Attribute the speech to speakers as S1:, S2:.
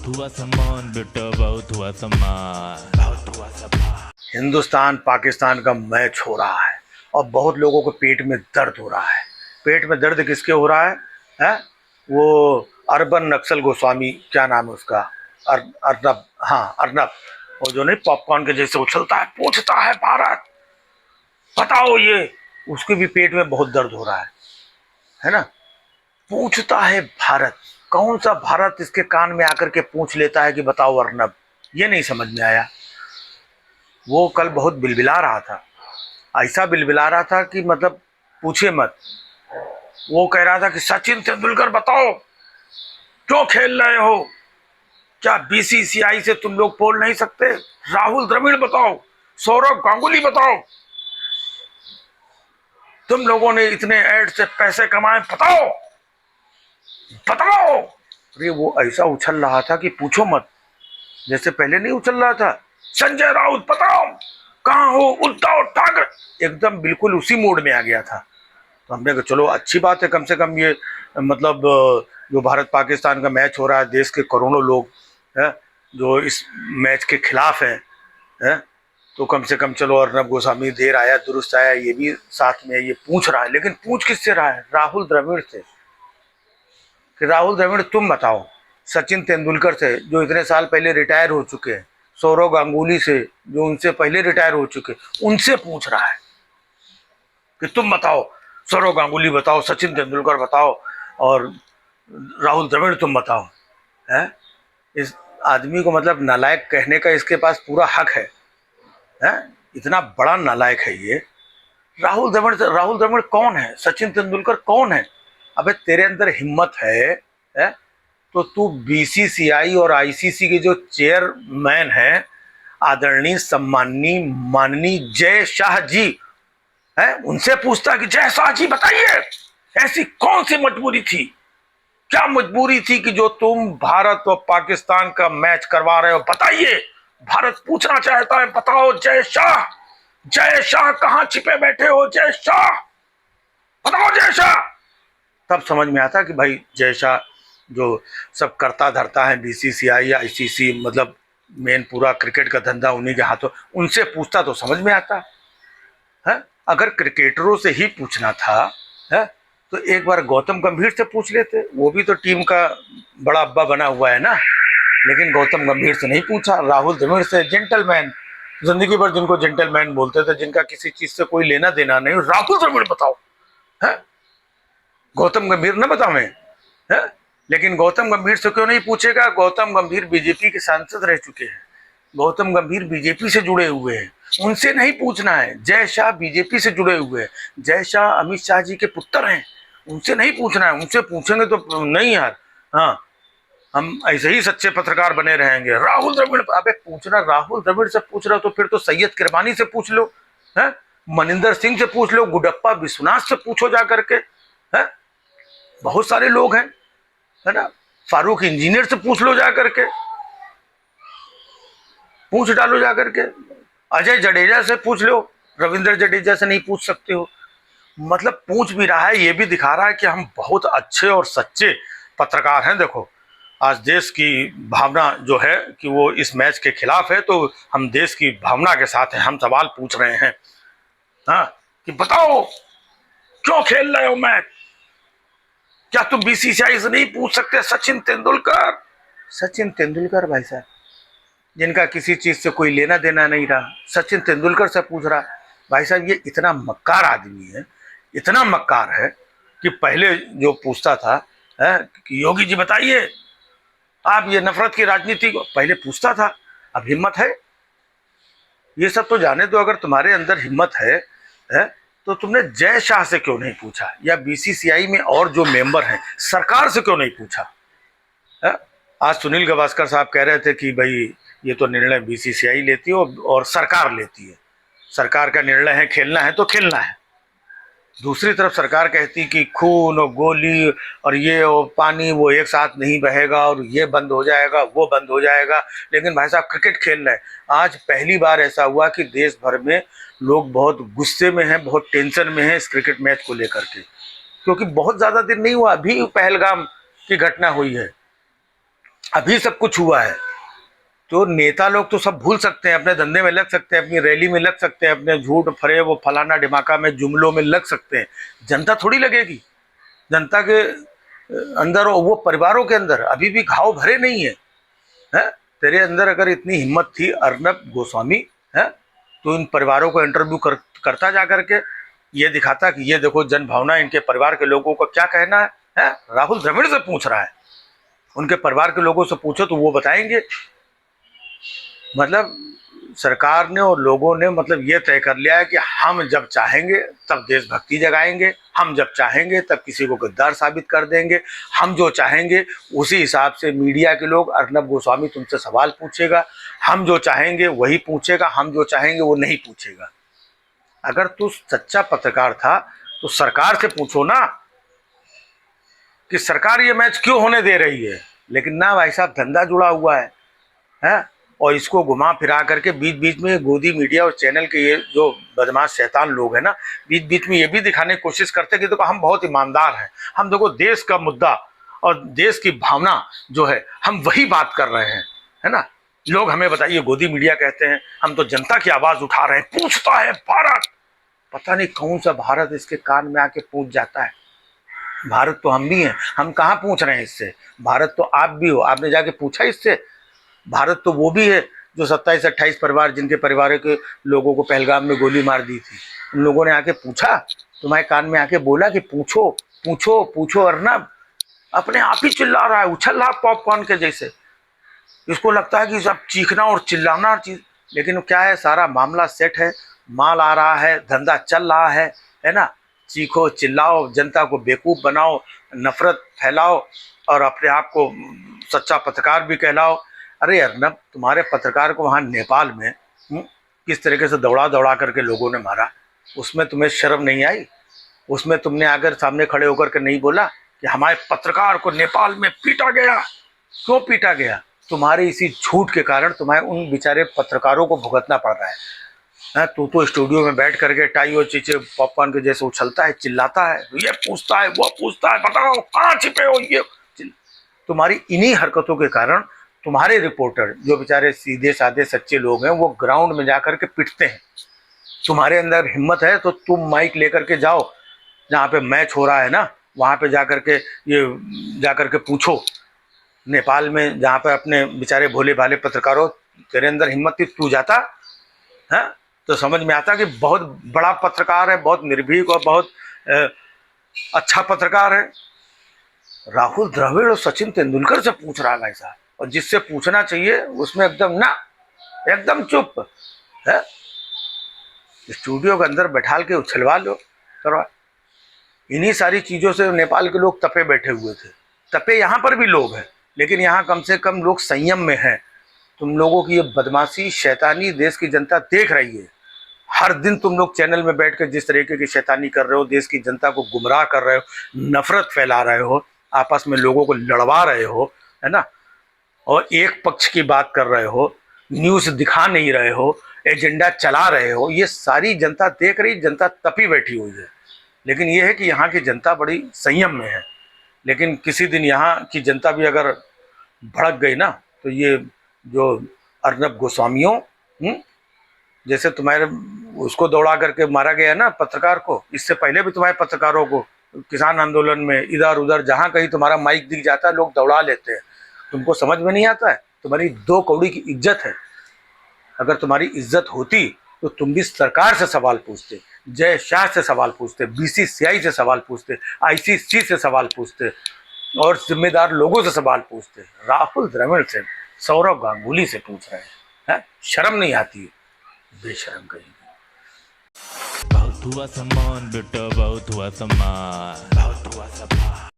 S1: बहुत हुआ सम्मान बेटा, बहुत हुआ सम्मान, बहुत हुआ सम्मान।
S2: हिंदुस्तान पाकिस्तान का मैच हो रहा है और बहुत लोगों को पेट में दर्द हो रहा है। पेट में दर्द किसके हो रहा है? वो अर्बन नक्सल गोस्वामी, क्या नाम है उसका, अर्नब, हाँ अर्नब, वो जो नहीं पॉपकॉर्न के जैसे उछलता है, पूछता है भारत बताओ ये, उसके भी पेट में बहुत दर्द हो रहा है ना। पूछता है भारत, कौन सा भारत इसके कान में आकर के पूछ लेता है कि बताओ अर्नब, ये नहीं समझ में आया। वो कल बहुत बिलबिला रहा था, ऐसा बिलबिला रहा था कि मतलब पूछे मत। वो कह रहा था कि सचिन तेंदुलकर बताओ क्यों खेल रहे हो, क्या बीसीसीआई से तुम लोग बोल नहीं सकते? राहुल द्रविड़ बताओ, सौरव गांगुली बताओ, तुम लोगों ने इतने एड से पैसे कमाए, बताओ बताओ। अरे वो ऐसा उछल रहा था कि पूछो मत, जैसे पहले नहीं उछल रहा था। संजय राउत बताओ कहां हो, उद्धव ठाकरे, एकदम बिल्कुल उसी मूड में आ गया था। तो हमने कहा चलो अच्छी बात है, कम से कम ये मतलब जो भारत पाकिस्तान का मैच हो रहा है, देश के करोड़ों लोग है जो इस मैच के खिलाफ है, तो कम से कम चलो अर्नब गोस्वामी देर आया दुरुस्त आया, ये भी साथ में ये पूछ रहा है। लेकिन पूछ किससे रहा है? राहुल द्रविड़ से। कि राहुल द्रविड़ तुम बताओ, सचिन तेंदुलकर से जो इतने साल पहले रिटायर हो चुके हैं, सौरव गांगुली से जो उनसे पहले रिटायर हो चुके, उनसे पूछ रहा है कि तुम बताओ, सौरव गांगुली बताओ, सचिन तेंदुलकर बताओ और राहुल द्रविड़ तुम बताओ। है इस आदमी को मतलब नालायक कहने का इसके पास पूरा हक है? इतना बड़ा नालायक है ये। राहुल द्रविड़ कौन है? सचिन तेंदुलकर कौन है? अबे तेरे अंदर हिम्मत है? तो तू बीसीसीआई और आईसीसी के जो चेयरमैन है, आदरणीय सम्माननीय माननीय जय शाह जी है, उनसे पूछता कि जय शाह जी बताइए, ऐसी कौन सी मजबूरी थी, क्या मजबूरी थी कि जो तुम भारत और पाकिस्तान का मैच करवा रहे हो, बताइए। भारत पूछना चाहता है, बताओ जय शाह, जय शाह कहां छिपे बैठे हो, जय शाह बताओ जय शाह। तब समझ में आता कि भाई जय शाह जो सब करता धरता है, बीसीसीआई आईसीसी, मतलब मेन पूरा क्रिकेट का धंधा उन्हीं के हाथों, उनसे पूछता तो समझ में आता है। अगर क्रिकेटरों से ही पूछना था है तो एक बार गौतम गंभीर से पूछ लेते, वो भी तो टीम का बड़ा अब्बा बना हुआ है ना। लेकिन गौतम गंभीर से नहीं पूछा, राहुल द्रविड़ से, जेंटलमैन, जिंदगी भर जिनको जेंटलमैन बोलते थे, जिनका किसी चीज से कोई लेना देना नहीं, राहुल द्रविड़ बताओ है, गौतम गंभीर न बतावे है। लेकिन गौतम गंभीर से क्यों नहीं पूछेगा? गौतम गंभीर बीजेपी के सांसद रह चुके हैं, गौतम गंभीर बीजेपी से जुड़े हुए हैं, उनसे नहीं पूछना है। जय शाह बीजेपी से जुड़े हुए हैं, जय शाह अमित शाह जी के पुत्र हैं, उनसे नहीं पूछना है। उनसे पूछेंगे तो नहीं यार, हाँ हम ऐसे ही सच्चे पत्रकार बने रहेंगे। राहुल द्रविड़, अबे पूछना राहुल द्रविड़ से पूछ रहा तो फिर तो सैयद किरमानी से पूछ लो, है मनिंदर सिंह से पूछ लो, गुडप्पा विश्वनाथ से पूछो जा करके, है बहुत सारे लोग हैं, है ना, फारूक इंजीनियर से पूछ लो जा करके, पूछ डालो जा करके, अजय जडेजा से पूछ लो, रविंद्र जडेजा से नहीं पूछ सकते हो। मतलब पूछ भी रहा है, ये भी दिखा रहा है कि हम बहुत अच्छे और सच्चे पत्रकार हैं। देखो आज देश की भावना जो है कि वो इस मैच के खिलाफ है, तो हम देश की भावना के साथ हैं, हम सवाल पूछ रहे हैं, हाँ कि बताओ क्यों खेल रहे हो मैच, क्या तुम बीसीसीआई से नहीं पूछ सकते? सचिन तेंदुलकर, सचिन तेंदुलकर भाई साहब, जिनका किसी चीज से कोई लेना देना नहीं रहा, सचिन तेंदुलकर से पूछ रहा। भाई साहब ये इतना मक्कार आदमी है, इतना मक्कार है कि पहले जो पूछता था है कि योगी जी बताइए आप ये नफरत की राजनीति को, पहले पूछता था, अब हिम्मत है? ये सब तो जाने दो, अगर तुम्हारे अंदर हिम्मत है तो तुमने जय शाह से क्यों नहीं पूछा, या बीसीसीआई में और जो मेंबर हैं सरकार से क्यों नहीं पूछा है? आज सुनील गावस्कर साहब कह रहे थे कि भाई ये तो निर्णय बीसीसीआई लेती है और सरकार लेती है, सरकार का निर्णय है, खेलना है तो खेलना है। दूसरी तरफ सरकार कहती कि खून और गोली और ये और पानी वो एक साथ नहीं बहेगा और ये बंद हो जाएगा वो बंद हो जाएगा। लेकिन भाई साहब क्रिकेट खेल रहे हैं। आज पहली बार ऐसा हुआ कि देश भर में लोग बहुत गुस्से में हैं, बहुत टेंशन में हैं इस क्रिकेट मैच को लेकर के, क्योंकि बहुत ज़्यादा दिन नहीं हुआ, अभी पहलगाम की घटना हुई है। अभी सब कुछ हुआ है तो नेता लोग तो सब भूल सकते हैं, अपने धंधे में लग सकते हैं, अपनी रैली में लग सकते हैं, अपने झूठ फरे वो फलाना ढिमाका में जुमलों में लग सकते हैं। जनता थोड़ी लगेगी। जनता के अंदर और वो परिवारों के अंदर अभी भी घाव भरे नहीं है, है? तेरे अंदर अगर इतनी हिम्मत थी अर्नब गोस्वामी, है, तो इन परिवारों को इंटरव्यू करता जा करके ये दिखाता कि ये देखो जन भावना, इनके परिवार के लोगों का क्या कहना है? राहुल द्रविड़ से पूछ रहा है, उनके परिवार के लोगों से पूछो तो वो बताएंगे। मतलब सरकार ने और लोगों ने मतलब ये तय कर लिया है कि हम जब चाहेंगे तब देशभक्ति जगाएंगे, हम जब चाहेंगे तब किसी को गद्दार साबित कर देंगे, हम जो चाहेंगे उसी हिसाब से मीडिया के लोग, अर्नब गोस्वामी तुमसे सवाल पूछेगा, हम जो चाहेंगे वही पूछेगा, हम जो चाहेंगे वो नहीं पूछेगा। अगर तू सच्चा पत्रकार था तो सरकार से पूछो ना कि सरकार ये मैच क्यों होने दे रही है। लेकिन ना भाई साहब, धंधा जुड़ा हुआ है? और इसको घुमा फिरा करके बीच बीच में गोदी मीडिया और चैनल के ये जो बदमाश शैतान लोग हैं ना, बीच बीच में ये भी दिखाने की कोशिश करते हैं कि देखो हम बहुत ईमानदार हैं, हम देखो देश का मुद्दा और देश की भावना जो है हम वही बात कर रहे हैं, है ना। लोग हमें बताइए, गोदी मीडिया कहते हैं हम तो जनता की आवाज उठा रहे हैं, पूछता है भारत, पता नहीं कौन सा भारत इसके कान में आके पूछ जाता है। भारत तो हम भी हैं, हम कहाँ पूछ रहे हैं इससे? भारत तो आप भी हो, आपने जाके पूछा इससे? भारत तो वो भी है जो 27-28 परिवार, जिनके परिवार के लोगों को पहलगाम में गोली मार दी थी, उन लोगों ने आके पूछा, तुम्हारे कान में आके बोला कि पूछो पूछो पूछो। अर्नब अपने आप ही चिल्ला रहा है, उछल रहा पॉपकॉर्न के जैसे। इसको लगता है कि सब चीखना और चिल्लाना चीज, लेकिन क्या है, सारा मामला सेट है, माल आ रहा है, धंधा चल रहा है ना। चीखो चिल्लाओ, जनता को बेवकूफ बनाओ, नफरत फैलाओ और अपने आप को सच्चा पत्रकार भी कहलाओ। अरे अर्नब, तुम्हारे पत्रकार को वहाँ नेपाल में किस तरीके से दौड़ा दौड़ा करके लोगों ने मारा, उसमें तुम्हें शर्म नहीं आई? उसमें तुमने आकर सामने खड़े होकर के नहीं बोला कि हमारे पत्रकार को नेपाल में पीटा गया? क्यों पीटा गया? तुम्हारे इसी झूठ के कारण तुम्हारे उन बेचारे पत्रकारों को भुगतना पड़ रहा है। तू तो स्टूडियो में बैठ करके टाई और चीचे पॉपकॉर्न के जैसे उछलता है, चिल्लाता है, ये पूछता है वो पूछता है, बताओ कहाँ छिपे हो ये। तुम्हारी इन्हीं हरकतों के कारण तुम्हारे रिपोर्टर जो बेचारे सीधे साधे सच्चे लोग हैं वो ग्राउंड में जाकर के पिटते हैं। तुम्हारे अंदर हिम्मत है तो तुम माइक लेकर के जाओ, जहाँ पे मैच हो रहा है ना, वहाँ पे जाकर के जाकर के पूछो। नेपाल में जहाँ पे अपने बेचारे भोले भाले पत्रकारों, तेरे अंदर हिम्मत थी, तू जाता है तो समझ में आता कि बहुत बड़ा पत्रकार है, बहुत निर्भीक और बहुत अच्छा पत्रकार है। राहुल द्रविड़ और सचिन तेंदुलकर से पूछ रहा है भाई साहब, और जिससे पूछना चाहिए उसमें एकदम चुप है। स्टूडियो के अंदर बैठाल के उछलवा लो करवा। इन्हीं सारी चीजों से नेपाल के लोग तपे बैठे हुए थे। तपे यहाँ पर भी लोग हैं, लेकिन यहाँ कम से कम लोग संयम में हैं। तुम लोगों की ये बदमाशी शैतानी देश की जनता देख रही है। हर दिन तुम लोग चैनल में बैठ कर जिस तरीके की शैतानी कर रहे हो, देश की जनता को गुमराह कर रहे हो, नफरत फैला रहे हो, आपस में लोगों को लड़वा रहे हो, है ना, और एक पक्ष की बात कर रहे हो, न्यूज़ दिखा नहीं रहे हो, एजेंडा चला रहे हो, ये सारी जनता देख रही, जनता तपी बैठी हुई है। लेकिन ये है कि यहाँ की जनता बड़ी संयम में है। लेकिन किसी दिन यहाँ की जनता भी अगर भड़क गई ना, तो ये जो अर्नब गोस्वामियों जैसे तुम्हारे उसको दौड़ा करके मारा गया ना पत्रकार को, इससे पहले भी तुम्हारे पत्रकारों को किसान आंदोलन में इधर उधर जहाँ कहीं तुम्हारा माइक दिख जाता है लोग दौड़ा लेते हैं। तुमको समझ में नहीं आता है, तुम्हारी 2 कौड़ी की इज्जत है। अगर तुम्हारी इज्जत होती तो तुम भी सरकार से सवाल पूछते, जय शाह से सवाल पूछते, बीसीसीआई से सवाल पूछते, आईसीसी से सवाल पूछते और जिम्मेदार लोगों से सवाल पूछते। राहुल द्रविड़ से, सौरव गांगुली से पूछ रहे हैं? शर्म नहीं आती है? बेशर्म कहीं।
S1: बहुत हुआ सम्मान बेटा, बहुत हुआ सम्मान, बहुत हुआ सम्मान।